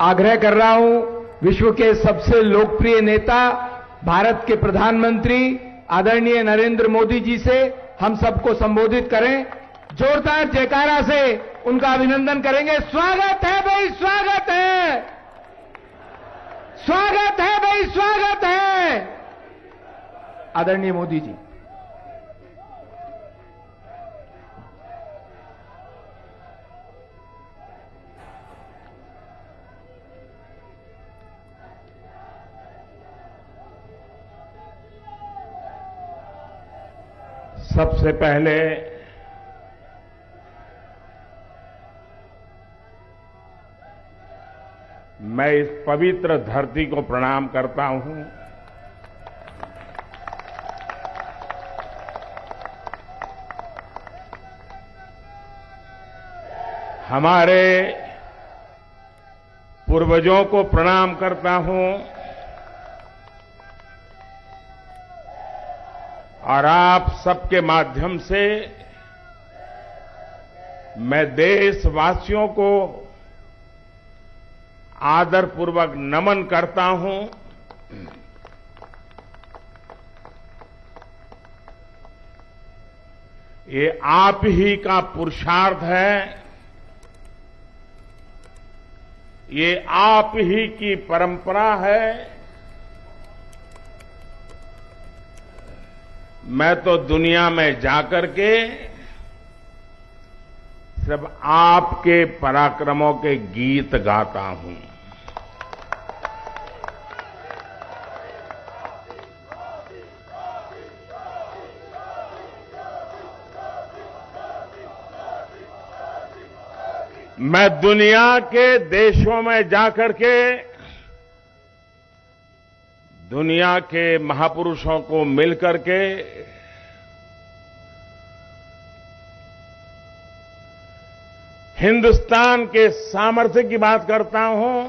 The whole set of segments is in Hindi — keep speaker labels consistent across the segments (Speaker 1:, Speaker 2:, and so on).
Speaker 1: आग्रह कर रहा हूं, विश्व के सबसे लोकप्रिय नेता भारत के प्रधानमंत्री आदरणीय नरेंद्र मोदी जी से हम सबको संबोधित करें। जोरदार जयकारा से उनका अभिनंदन करेंगे। स्वागत है भाई, स्वागत है, स्वागत है भाई, स्वागत है आदरणीय मोदी जी। सबसे पहले मैं इस पवित्र धरती को प्रणाम करता हूं। हमारे पूर्वजों को प्रणाम करता हूं और आप सबके माध्यम से मैं देशवासियों को आदरपूर्वक नमन करता हूं। ये आप ही का पुरुषार्थ है, ये आप ही की परंपरा है। मैं तो दुनिया में जाकर के सब आपके पराक्रमों के गीत गाता हूं। मैं दुनिया के देशों में जाकर के दुनिया के महापुरुषों को मिलकर के हिंदुस्तान के सामर्थ्य की बात करता हूं,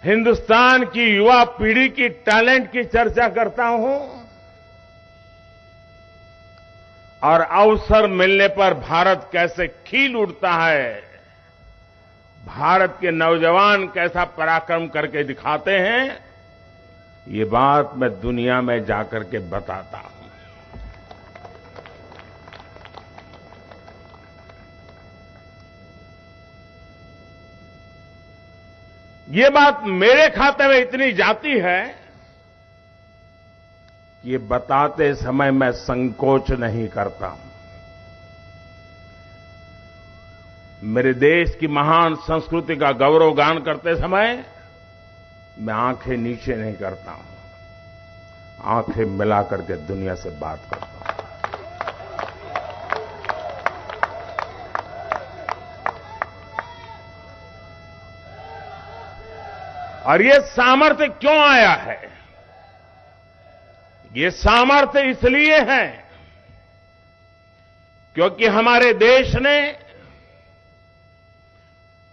Speaker 1: हिंदुस्तान की युवा पीढ़ी की टैलेंट की चर्चा करता हूं और अवसर मिलने पर भारत कैसे खिल उठता है, भारत के नौजवान कैसा पराक्रम करके दिखाते हैं, ये बात मैं दुनिया में जाकर के बताता हूं। ये बात मेरे खाते में इतनी जाती है कि ये बताते समय मैं संकोच नहीं करता हूं। मेरे देश की महान संस्कृति का गौरवगान करते समय मैं आंखें नीचे नहीं करता हूं, आंखें मिला करके दुनिया से बात करता हूं। और ये सामर्थ्य क्यों आया है? ये सामर्थ्य इसलिए है क्योंकि हमारे देश ने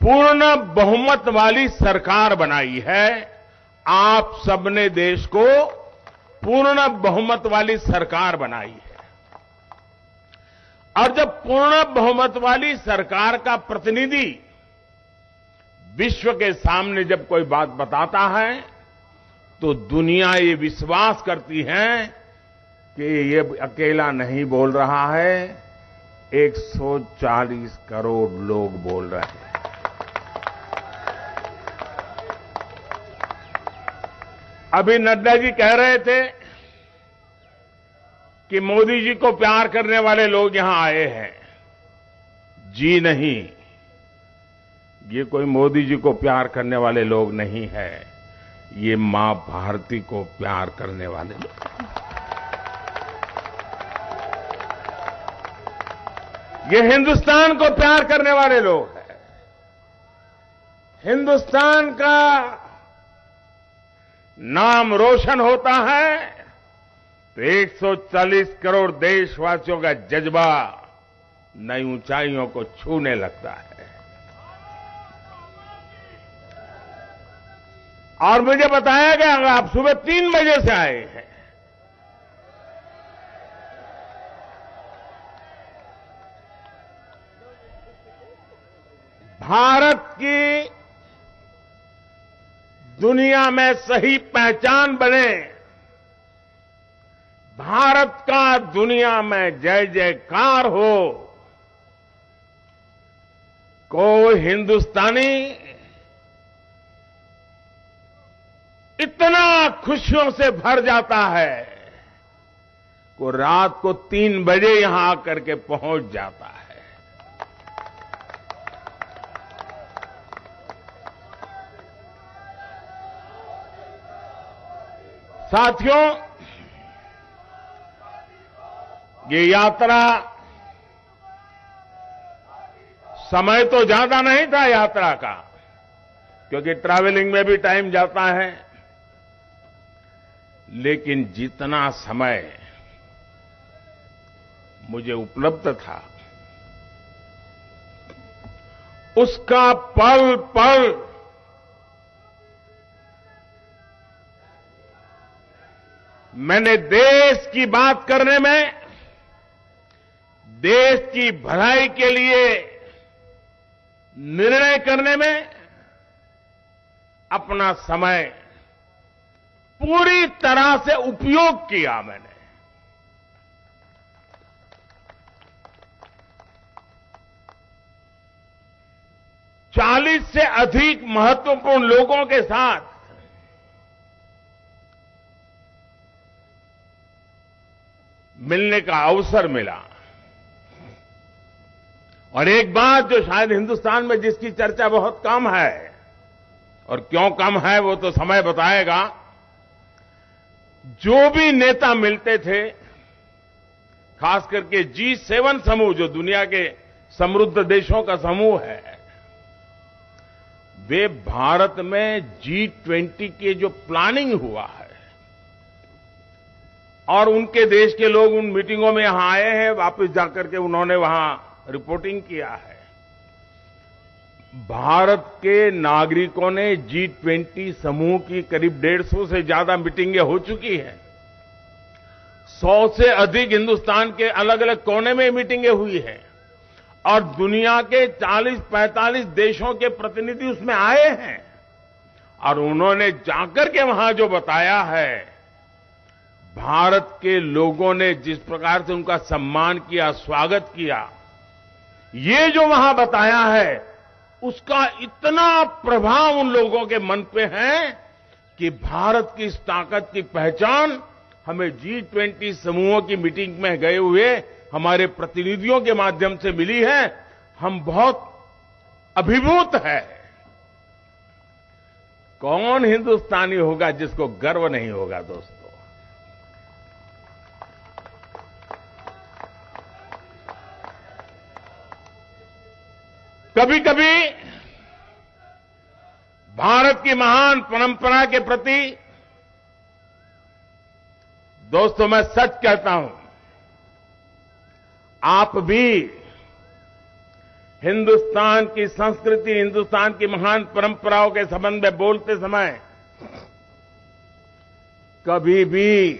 Speaker 1: पूर्ण बहुमत वाली सरकार बनाई है। आप सबने देश को पूर्ण बहुमत वाली सरकार बनाई है और जब पूर्ण बहुमत वाली सरकार का प्रतिनिधि विश्व के सामने जब कोई बात बताता है तो दुनिया ये विश्वास करती है कि ये अकेला नहीं बोल रहा है, 140 करोड़ लोग बोल रहे हैं। अभी नड्डा जी कह रहे थे कि मोदी जी को प्यार करने वाले लोग यहां आए हैं। जी नहीं, ये कोई मोदी जी को प्यार करने वाले लोग नहीं है, ये मां भारती को प्यार करने वाले लोग। ये हिंदुस्तान को प्यार करने वाले लोग हैं। हिंदुस्तान का नाम रोशन होता है तो 140 करोड़ देशवासियों का जज्बा नई ऊंचाइयों को छूने लगता है। और मुझे बताया गया आप सुबह 3 बजे से आए हैं।
Speaker 2: भारत की दुनिया में सही पहचान बने, भारत का दुनिया में जय जयकार हो, कोई हिंदुस्तानी इतना खुशियों से भर जाता है को रात को 3 बजे यहां आकर के पहुंच जाता है। साथियों, ये यात्रा समय तो ज्यादा नहीं था यात्रा का, क्योंकि ट्रैवलिंग में भी टाइम जाता है, लेकिन जितना समय मुझे उपलब्ध था उसका पल पल मैंने देश की बात करने में, देश की भलाई के लिए निर्णय करने में अपना समय पूरी तरह से उपयोग किया मैंने। चालीस से अधिक महत्वपूर्ण लोगों के साथ मिलने का अवसर मिला। और एक बात जो शायद हिंदुस्तान में जिसकी चर्चा बहुत कम है, और क्यों कम है वो तो समय बताएगा, जो भी नेता मिलते थे, खास करके G7 समूह जो दुनिया के समृद्ध देशों का समूह है, वे भारत में G20 के जो प्लानिंग हुआ है, और उनके देश के लोग उन मीटिंगों में यहां आए हैं, वापस जाकर के उन्होंने वहां रिपोर्टिंग किया है। भारत के नागरिकों ने G20 समूह की करीब 150 से ज्यादा मीटिंगें हो चुकी हैं। 100 से अधिक हिंदुस्तान के अलग अलग कोने में मीटिंगें हुई हैं, और दुनिया के 40-45 देशों के प्रतिनिधि उसमें आए हैं। और उन्होंने जाकर के वहां जो बताया है, भारत के लोगों ने जिस प्रकार से उनका सम्मान किया, स्वागत किया, ये जो वहां बताया है, उसका इतना प्रभाव उन लोगों के मन पे है कि भारत की इस ताकत की पहचान हमें G20 समूहों की मीटिंग में गए हुए हमारे प्रतिनिधियों के माध्यम से मिली है। हम बहुत अभिभूत है। कौन हिंदुस्तानी होगा जिसको गर्व नहीं होगा दोस्तों? कभी कभी भारत की महान परंपरा के प्रति दोस्तों मैं सच कहता हूं, आप भी हिंदुस्तान की संस्कृति, हिंदुस्तान की महान परंपराओं के संबंध में बोलते समय कभी भी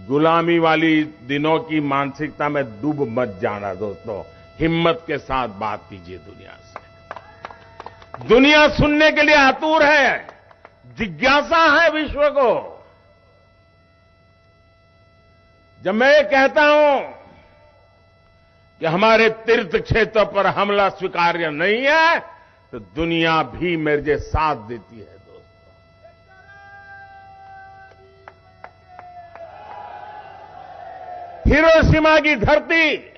Speaker 2: गुलामी वाली दिनों की मानसिकता में डूब मत जाना दोस्तों। हिम्मत के साथ बात कीजिए दुनिया से। दुनिया सुनने के लिए आतुर है, जिज्ञासा है विश्व को। जब मैं ये कहता हूं कि हमारे तीर्थ क्षेत्र पर हमला स्वीकार्य नहीं है, तो दुनिया भी मेरे साथ देती है दोस्तों। हिरोशिमा की धरती,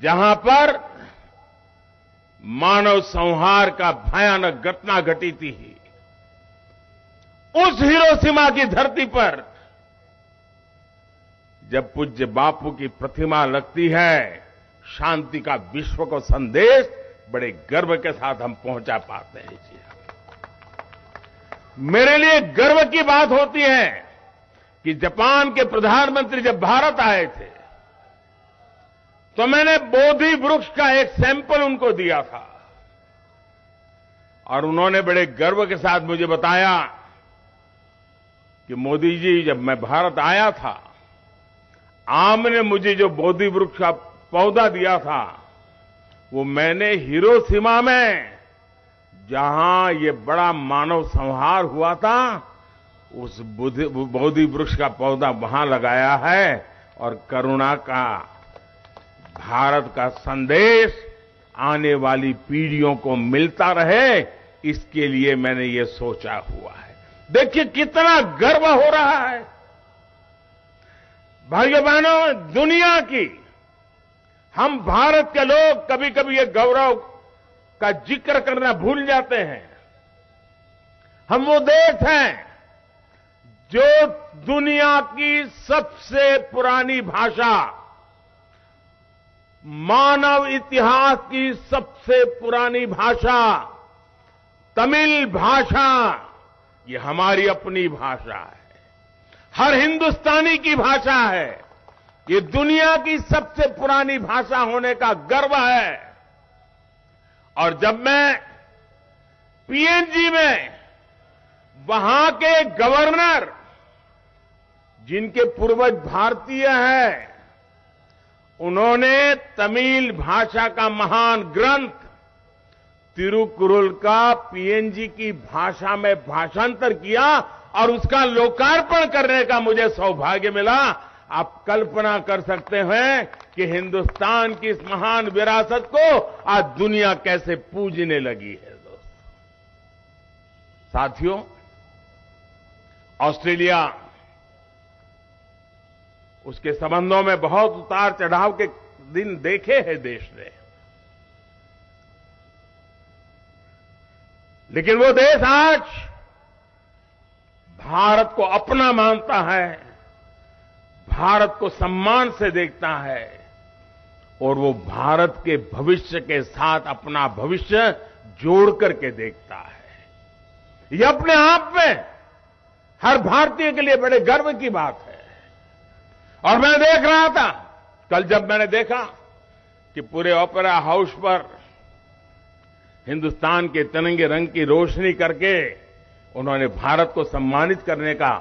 Speaker 2: जहां पर मानव संहार का भयानक घटना घटी थी, उस हिरोशिमा की धरती पर जब पूज्य बापू की प्रतिमा लगती है, शांति का विश्व को संदेश बड़े गर्व के साथ हम पहुंचा पाते हैं। जी, मेरे लिए गर्व की बात होती है कि जापान के प्रधानमंत्री जब भारत आए थे, तो मैंने बोधि वृक्ष का एक सैंपल उनको दिया था, और उन्होंने बड़े गर्व के साथ मुझे बताया कि मोदी जी, जब मैं भारत आया था, आपने मुझे जो बोधि वृक्ष का पौधा दिया था, वो मैंने हिरोशिमा में जहां ये बड़ा मानव संहार हुआ था, उस बोधि वृक्ष का पौधा वहां लगाया है और करुणा का, भारत का संदेश आने वाली पीढ़ियों को मिलता रहे, इसके लिए मैंने ये सोचा हुआ है। देखिए कितना गर्व हो रहा है भाइयों बहनों, दुनिया की, हम भारत के लोग कभी कभी ये गौरव का जिक्र करना भूल जाते हैं। हम वो देश हैं जो दुनिया की सबसे पुरानी भाषा, मानव इतिहास की सबसे पुरानी भाषा तमिल भाषा, ये हमारी अपनी भाषा है, हर हिंदुस्तानी की भाषा है। ये दुनिया की सबसे पुरानी भाषा होने का गर्व है। और जब मैं पीएनजी में वहां के गवर्नर, जिनके पूर्वज भारतीय हैं, उन्होंने तमिल भाषा का महान ग्रंथ तिरुकुरल का पीएनजी की भाषा में भाषांतर किया और उसका लोकार्पण करने का मुझे सौभाग्य मिला। आप कल्पना कर सकते हैं कि हिंदुस्तान की इस महान विरासत को आज दुनिया कैसे पूजने लगी है। दोस्तों, साथियों, ऑस्ट्रेलिया, उसके संबंधों में बहुत उतार चढ़ाव के दिन देखे हैं देश ने, लेकिन वो देश आज भारत को अपना मानता है, भारत को सम्मान से देखता है और वो भारत के भविष्य के साथ अपना भविष्य जोड़ करके देखता है। ये अपने आप में हर भारतीय के लिए बड़े गर्व की बात है। और मैं देख रहा था कल, जब मैंने देखा कि पूरे ओपेरा हाउस पर हिंदुस्तान के तिरंगे रंग की रोशनी करके उन्होंने भारत को सम्मानित करने का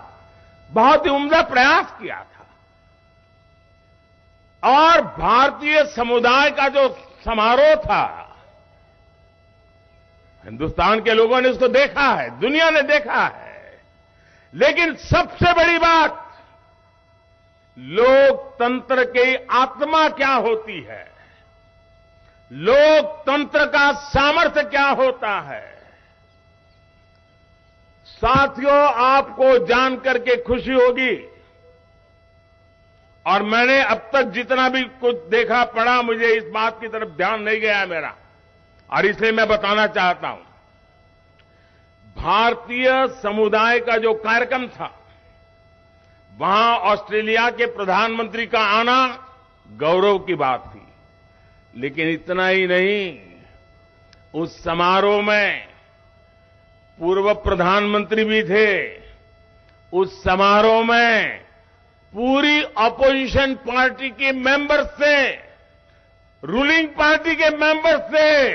Speaker 2: बहुत ही उम्दा प्रयास किया था। और भारतीय समुदाय का जो समारोह था, हिंदुस्तान के लोगों ने उसको देखा है, दुनिया ने देखा है। लेकिन सबसे बड़ी बात, लोकतंत्र की आत्मा क्या होती है, लोकतंत्र का सामर्थ्य क्या होता है। साथियों, आपको जानकर के खुशी होगी, और मैंने अब तक जितना भी कुछ देखा पढ़ा, मुझे इस बात की तरफ ध्यान नहीं गया मेरा, और इसलिए मैं बताना चाहता हूं। भारतीय समुदाय का जो कार्यक्रम था, वहां ऑस्ट्रेलिया के प्रधानमंत्री का आना गौरव की बात थी। लेकिन इतना ही नहीं, उस समारोह में पूर्व प्रधानमंत्री भी थे। उस समारोह में पूरी अपोजिशन पार्टी के मेंबर्स थे, रूलिंग पार्टी के मेंबर्स थे।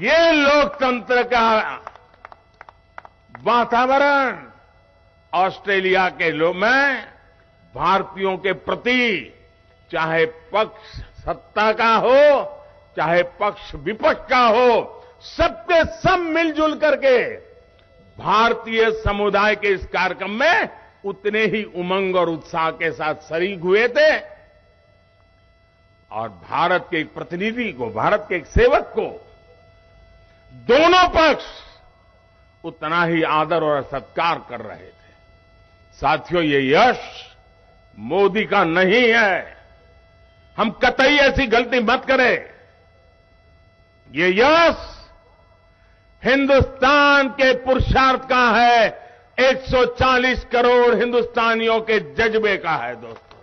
Speaker 2: ये लोकतंत्र का वातावरण ऑस्ट्रेलिया के लोग में भारतीयों के प्रति, चाहे पक्ष सत्ता का हो, चाहे पक्ष विपक्ष का हो, सबके सब मिलजुल करके भारतीय समुदाय के इस कार्यक्रम में उतने ही उमंग और उत्साह के साथ शरीक हुए थे। और भारत के एक प्रतिनिधि को, भारत के एक सेवक को, दोनों पक्ष उतना ही आदर और सत्कार कर रहे थे। साथियों, ये यश मोदी का नहीं है, हम कतई ऐसी गलती मत करें। ये यश हिंदुस्तान के पुरुषार्थ का है, 140 करोड़ हिंदुस्तानियों के जज्बे का है। दोस्तों,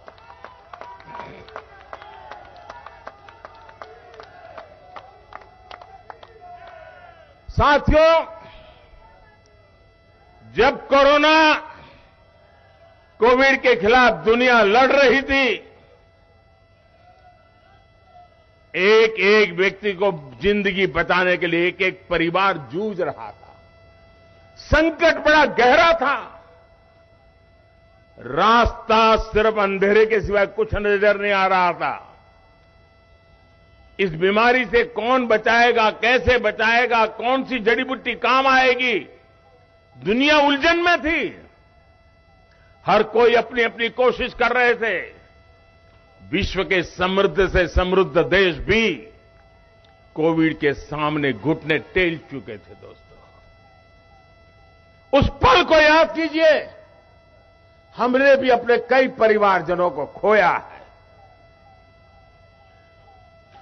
Speaker 2: साथियों, जब कोविड के खिलाफ दुनिया लड़ रही थी, एक एक व्यक्ति को जिंदगी बचाने के लिए एक एक परिवार जूझ रहा था। संकट बड़ा गहरा था, रास्ता सिर्फ अंधेरे के सिवाय कुछ नजर नहीं आ रहा था। इस बीमारी से कौन बचाएगा, कैसे बचाएगा, कौन सी जड़ी बूटी काम आएगी, दुनिया उलझन में थी। हर कोई अपनी अपनी कोशिश कर रहे थे। विश्व के समृद्ध से समृद्ध देश भी कोविड के सामने घुटने टेक चुके थे। दोस्तों, उस पल को याद कीजिए। हमने भी अपने कई परिवारजनों को खोया है।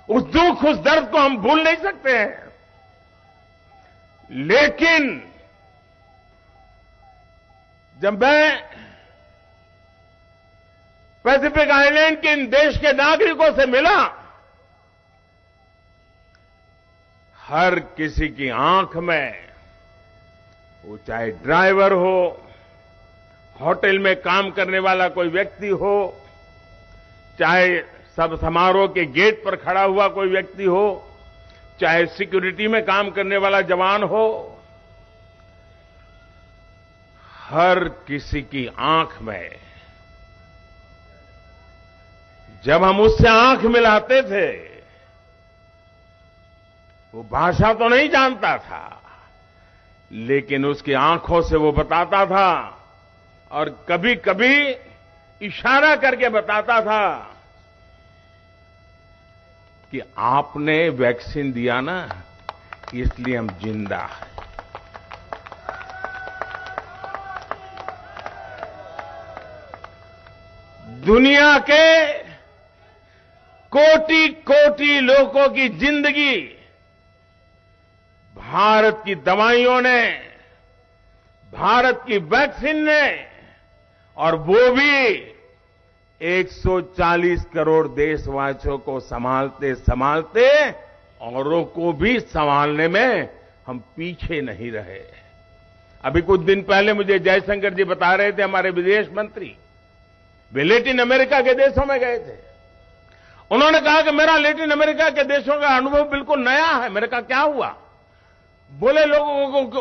Speaker 2: उस दुख, उस दर्द को हम भूल नहीं सकते हैं। लेकिन जब मैं पैसिफिक आइलैंड के इन देश के नागरिकों से मिला, हर किसी की आंख में, वो चाहे ड्राइवर हो, होटल में काम करने वाला कोई व्यक्ति हो, चाहे सब समारोह के गेट पर खड़ा हुआ कोई व्यक्ति हो, चाहे सिक्योरिटी में काम करने वाला जवान हो, हर किसी की आंख में, जब हम उससे आंख मिलाते थे, वो भाषा तो नहीं जानता था, लेकिन उसकी आंखों से वो बताता था और कभी कभी इशारा करके बताता था कि आपने वैक्सीन दिया ना, इसलिए हम जिंदा हैं। दुनिया के कोटि कोटि लोगों की जिंदगी भारत की दवाइयों ने, भारत की वैक्सीन ने, और वो भी 140 करोड़ देशवासियों को संभालते संभालते औरों को भी संभालने में हम पीछे नहीं रहे। अभी कुछ दिन पहले मुझे जयशंकर जी बता रहे थे, हमारे विदेश मंत्री, वे लैटिन अमेरिका के देशों में गए थे। उन्होंने कहा कि मेरा लैटिन अमेरिका के देशों का अनुभव बिल्कुल नया है। मैंने कहा क्या हुआ? बोले लोगों को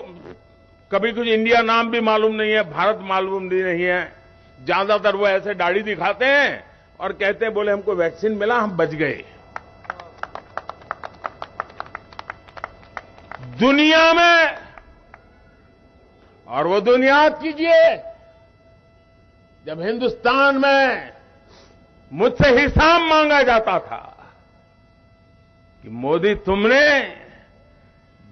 Speaker 2: कभी कुछ इंडिया नाम भी मालूम नहीं है, भारत मालूम भी नहीं है। ज्यादातर वो ऐसे दाढ़ी दिखाते हैं और कहते हैं, बोले हमको वैक्सीन मिला, हम बच गए। दुनिया में, और वो दुनिया याद कीजिए, जब हिंदुस्तान में मुझसे हिसाब मांगा जाता था कि मोदी तुमने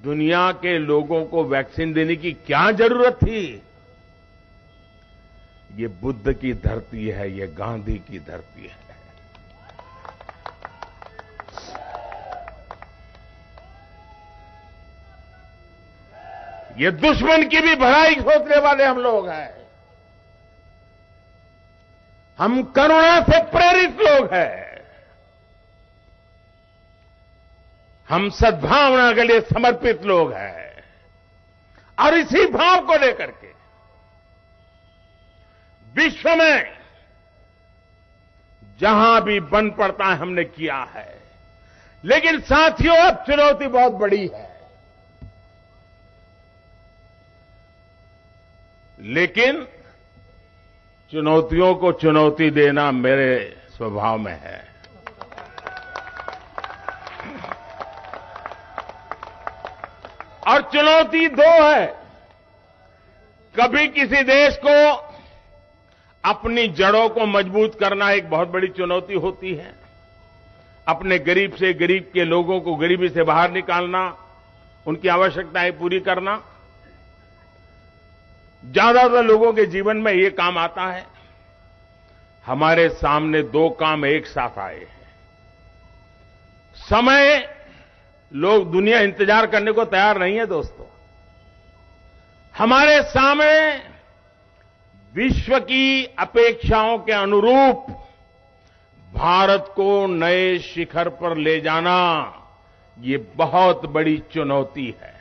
Speaker 2: दुनिया के लोगों को वैक्सीन देने की क्या जरूरत थी? ये बुद्ध की धरती है, ये गांधी की धरती है। ये दुश्मन की भी भलाई सोचने वाले हम लोग हैं। हम करुणा से प्रेरित लोग हैं। हम सद्भावना के लिए समर्पित लोग हैं। और इसी भाव को लेकर के विश्व में जहां भी बन पड़ता है हमने किया है। लेकिन साथियों, अब चुनौती बहुत बड़ी है। लेकिन चुनौतियों को चुनौती देना मेरे स्वभाव में है। और चुनौती दो है। कभी किसी देश को अपनी जड़ों को मजबूत करना एक बहुत बड़ी चुनौती होती है। अपने गरीब से गरीब के लोगों को गरीबी से बाहर निकालना, उनकी आवश्यकताएं पूरी करना। ज्यादातर लोगों के जीवन में ये काम आता है। हमारे सामने दो काम एक साथ आए हैं। समय, लोग, दुनिया इंतजार करने को तैयार नहीं है दोस्तों। हमारे सामने विश्व की अपेक्षाओं के अनुरूप भारत को नए शिखर पर ले जाना, ये बहुत बड़ी चुनौती है।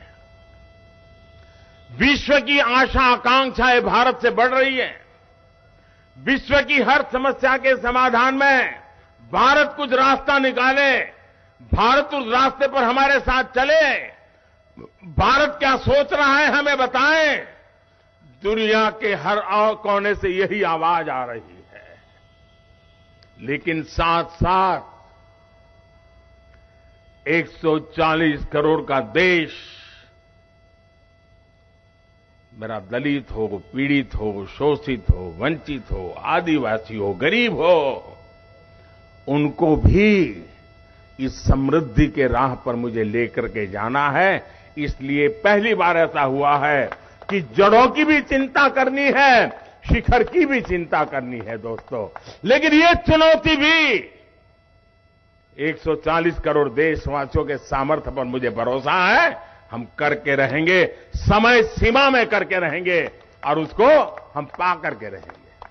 Speaker 2: विश्व की आशा आकांक्षाएं भारत से बढ़ रही है। विश्व की हर समस्या के समाधान में भारत कुछ रास्ता निकाले, भारत उस रास्ते पर हमारे साथ चले। भारत क्या सोच रहा है हमें बताएं। दुनिया के हर कोने से यही आवाज आ रही है। लेकिन साथ साथ 140 करोड़ का देश मेरा दलित हो, पीड़ित हो, शोषित हो, वंचित हो, आदिवासी हो, गरीब हो, उनको भी इस समृद्धि के राह पर मुझे लेकर के जाना है। इसलिए पहली बार ऐसा हुआ है कि जड़ों की भी चिंता करनी है, शिखर की भी चिंता करनी है दोस्तों। लेकिन ये चुनौती भी 140 करोड़ देशवासियों के सामर्थ्य पर मुझे भरोसा है, हम करके रहेंगे, समय सीमा में करके रहेंगे और उसको हम पा करके रहेंगे।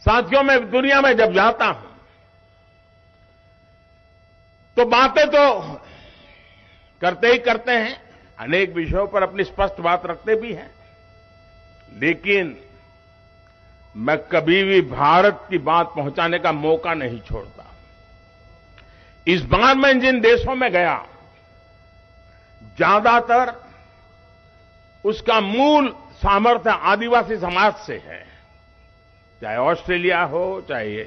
Speaker 2: साथियों, मैं दुनिया में जब जाता हूं तो बातें तो करते ही करते हैं, अनेक विषयों पर अपनी स्पष्ट बात रखते भी हैं, लेकिन मैं कभी भी भारत की बात पहुंचाने का मौका नहीं छोड़ता। इस बार मैं जिन देशों में गया, ज्यादातर उसका मूल सामर्थ्य आदिवासी समाज से है, चाहे ऑस्ट्रेलिया हो, चाहे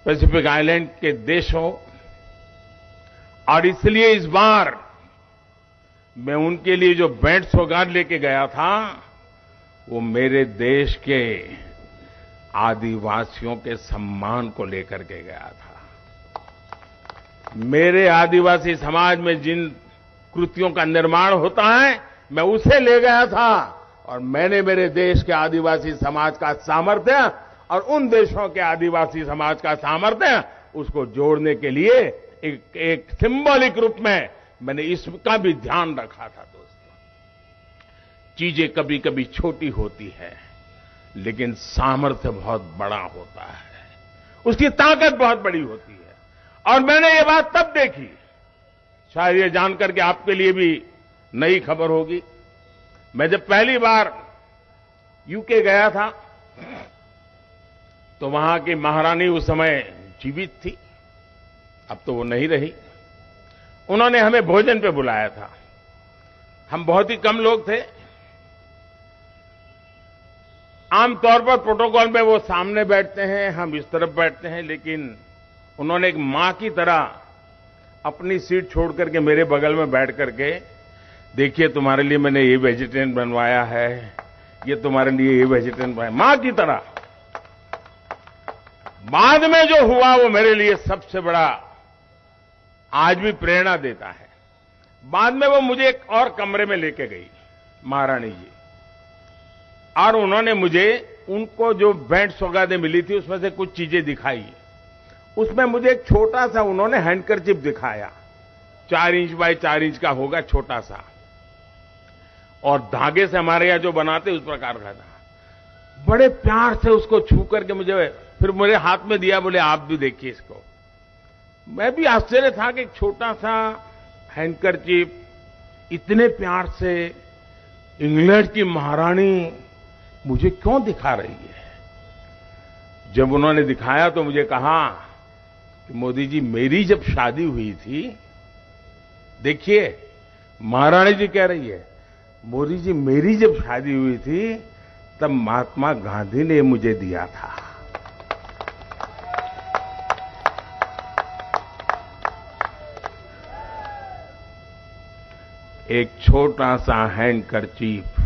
Speaker 2: पैसिफिक आइलैंड के देश हो। और इसलिए इस बार मैं उनके लिए जो भेंट सौगात लेके गया था, वो मेरे देश के आदिवासियों के सम्मान को लेकर के गया था। मेरे आदिवासी समाज में जिन कृतियों का निर्माण होता है, मैं उसे ले गया था और मैंने मेरे देश के आदिवासी समाज का सामर्थ्य और उन देशों के आदिवासी समाज का सामर्थ्य, उसको जोड़ने के लिए एक सिंबॉलिक रूप में मैंने इसका भी ध्यान रखा था। दोस्तों, चीजें कभी कभी छोटी होती है, लेकिन सामर्थ्य बहुत बड़ा होता है, उसकी ताकत बहुत बड़ी होती है। और मैंने ये बात तब देखी, शायद ये जानकर के आपके लिए भी नई खबर होगी। मैं जब पहली बार यूके गया था तो वहां की महारानी उस समय जीवित थी, अब तो वो नहीं रही। उन्होंने हमें भोजन पे बुलाया था। हम बहुत ही कम लोग थे। आमतौर पर प्रोटोकॉल में वो सामने बैठते हैं, हम इस तरफ बैठते हैं, लेकिन उन्होंने एक मां की तरह अपनी सीट छोड़ करके मेरे बगल में बैठ करके, देखिए तुम्हारे लिए मैंने ये वेजिटेरियन बनवाया है, ये तुम्हारे लिए ये वेजिटेरियन बनवाया, मां की तरह। बाद में जो हुआ वो मेरे लिए सबसे बड़ा आज भी प्रेरणा देता है। बाद में वो मुझे एक और कमरे में लेके गई महारानी जी, और उन्होंने मुझे उनको जो भेंट सौगातें मिली थी उसमें से कुछ चीजें दिखाई। उसमें मुझे एक छोटा सा उन्होंने हैंडकरचिप दिखाया, 4 इंच बाय 4 इंच का होगा, छोटा सा, और धागे से हमारे यहां जो बनाते उस प्रकार का था। बड़े प्यार से उसको छू करके मुझे फिर मेरे हाथ में दिया, बोले आप भी देखिए इसको। मैं भी आश्चर्य था कि एक छोटा सा हैंडकरचिप इतने प्यार से इंग्लैंड की महारानी मुझे क्यों दिखा रही है। जब उन्होंने दिखाया तो मुझे कहा कि मोदी जी, मेरी जब शादी हुई थी, देखिए महारानी जी कह रही है, मोदी जी मेरी जब शादी हुई थी तब महात्मा गांधी ने मुझे दिया था। एक छोटा सा हैंडकरचीफ,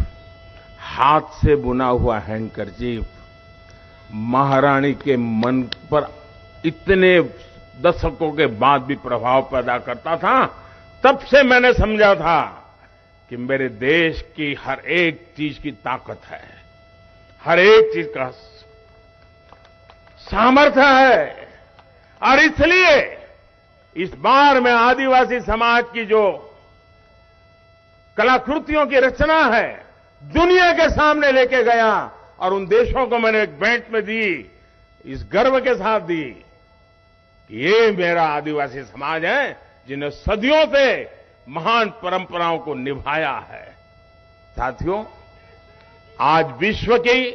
Speaker 2: हाथ से बुना हुआ हैंडकरचीफ, महारानी के मन पर इतने दशकों के बाद भी प्रभाव पैदा करता था। तब से मैंने समझा था कि मेरे देश की हर एक चीज की ताकत है, हर एक चीज का सामर्थ्य है। और इसलिए इस बार मैं आदिवासी समाज की जो कलाकृतियों की रचना है, दुनिया के सामने लेके गया और उन देशों को मैंने एक भेंट में दी, इस गर्व के साथ दी कि ये मेरा आदिवासी समाज है जिन्हें सदियों से महान परंपराओं को निभाया है। साथियों, आज विश्व की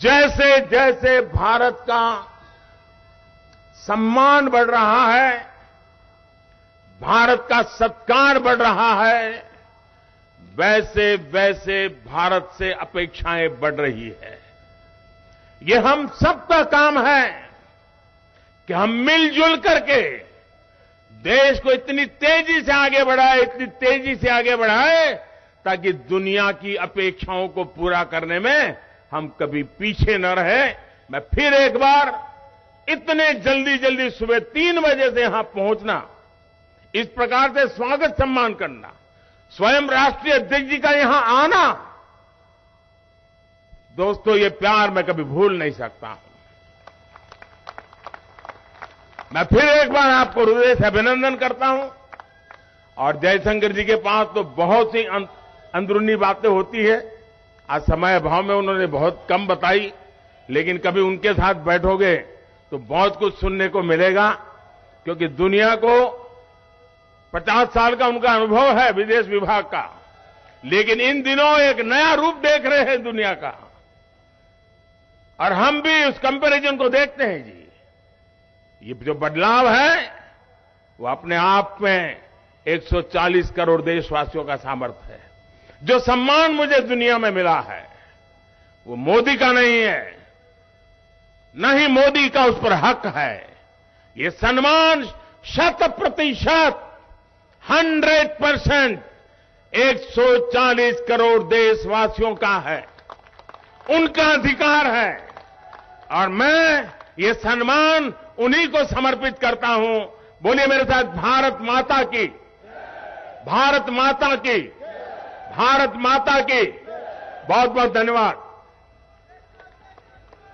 Speaker 2: जैसे जैसे भारत का सम्मान बढ़ रहा है, भारत का सत्कार बढ़ रहा है, वैसे वैसे भारत से अपेक्षाएं बढ़ रही है। ये हम सबका काम है कि हम मिलजुल करके देश को इतनी तेजी से आगे बढ़ाए, इतनी तेजी से आगे बढ़ाए ताकि दुनिया की अपेक्षाओं को पूरा करने में हम कभी पीछे न रहे। मैं फिर एक बार इतने जल्दी सुबह 3 बजे से यहां पहुंचना, इस प्रकार से स्वागत सम्मान करना, स्वयं राष्ट्रीय अध्यक्ष जी का यहां आना, दोस्तों ये प्यार मैं कभी भूल नहीं सकता हूं। मैं फिर एक बार आपको हृदय से अभिनंदन करता हूं। और जयशंकर जी के पास तो बहुत सी अंदरूनी बातें होती है। आज समय अभाव में उन्होंने बहुत कम बताई, लेकिन कभी उनके साथ बैठोगे तो बहुत कुछ सुनने को मिलेगा, क्योंकि दुनिया को 50 साल का उनका अनुभव है विदेश विभाग का, लेकिन इन दिनों एक नया रूप देख रहे हैं दुनिया का, और हम भी उस कंपैरिजन को देखते हैं जी। ये जो बदलाव है वो अपने आप में 140 करोड़ देशवासियों का सामर्थ्य है। जो सम्मान मुझे दुनिया में मिला है वो मोदी का नहीं है, न ही मोदी का उस पर हक है। ये सम्मान 100%, 100% 140 करोड़ देशवासियों का है, उनका अधिकार है। और मैं ये सम्मान उन्हीं को समर्पित करता हूं। बोलिए मेरे साथ, भारत माता की, भारत माता की, भारत माता की। बहुत बहुत धन्यवाद।